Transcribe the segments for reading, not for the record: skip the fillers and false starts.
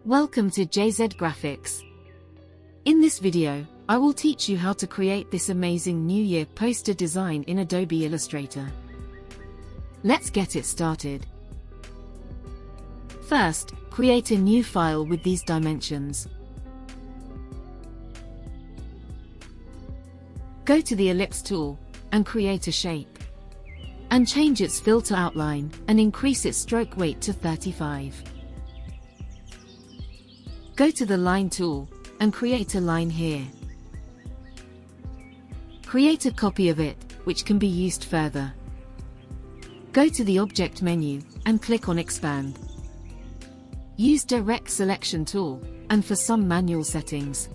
Welcome to jzgraphics. In this video, I will teach you how to create this amazing New Year poster design in Adobe Illustrator. Let's get it started. First, create a new file with these dimensions. Go to the ellipse tool and create a shape. And change its filter outline and increase its stroke weight to 35. Go to the line tool and create a line here. Create a copy of it, which can be used further. Go to the Object menu and click on Expand. Use Direct Selection tool, and for some manual settings.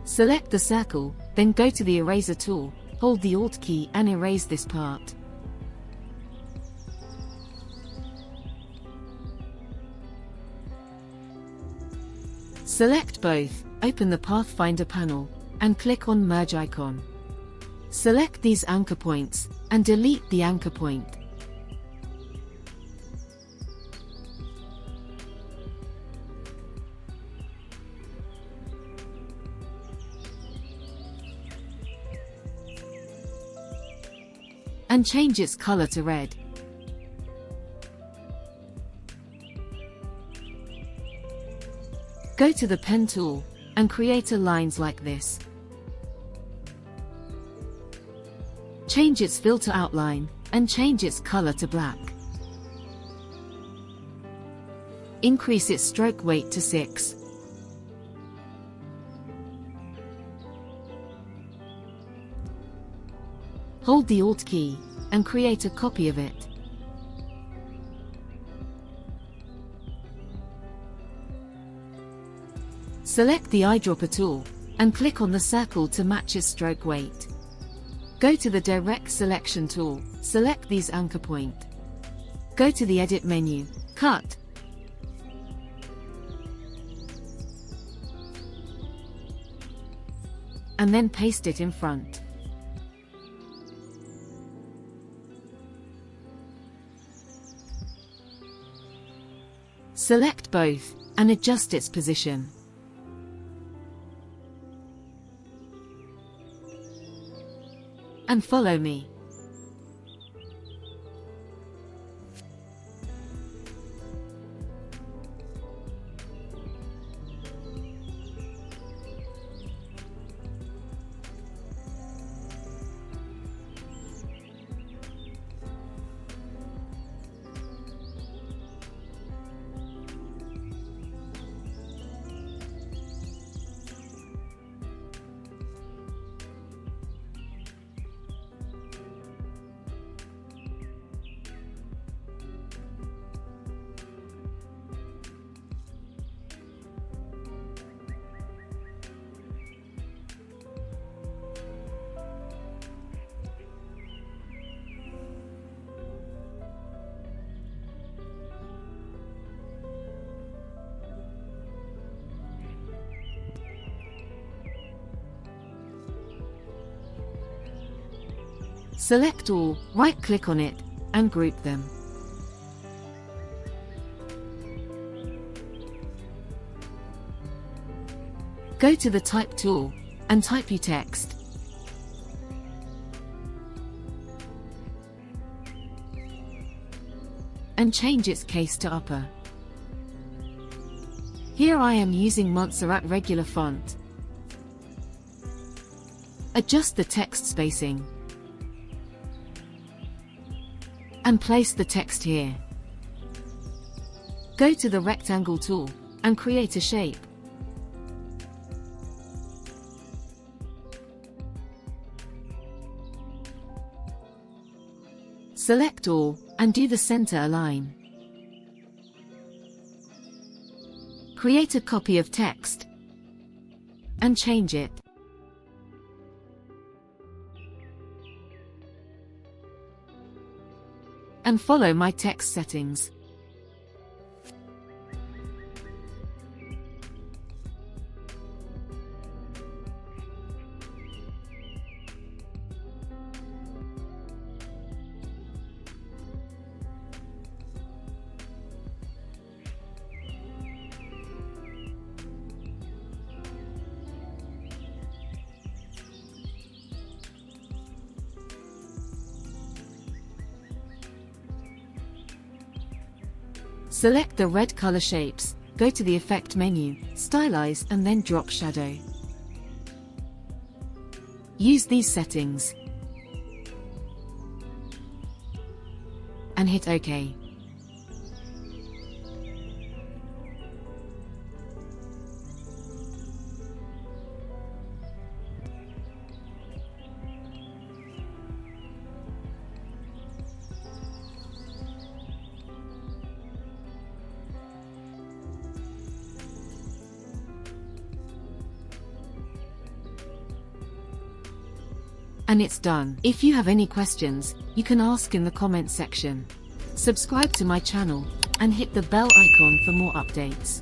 Select the circle, then go to the Eraser tool, hold the Alt key and erase this part. Select both, open the Pathfinder panel, and click on Merge icon. Select these anchor points, and delete the anchor point. And change its color to red. Go to the pen tool, and create lines like this. Change its filter outline, and change its color to black. Increase its stroke weight to 6. Hold the Alt key, and create a copy of it. Select the eyedropper tool, and click on the circle to match its stroke weight. Go to the Direct Selection tool, select these anchor point. Go to the Edit menu, Cut. And then paste it in front. Select both, and adjust its position. And follow me. Select all, right-click on it, and group them. Go to the Type tool, and type your text. And change its case to upper. Here I am using Montserrat regular font. Adjust the text spacing. And place the text here. Go to the Rectangle tool, and create a shape. Select all, and do the center align. Create a copy of text. And change it. And follow my text settings. Select the red color shapes, go to the Effect menu, Stylize and then drop Shadow. Use these settings and hit OK. And it's done. If you have any questions, you can ask in the comment section. Subscribe to my channel and hit the bell icon for more updates.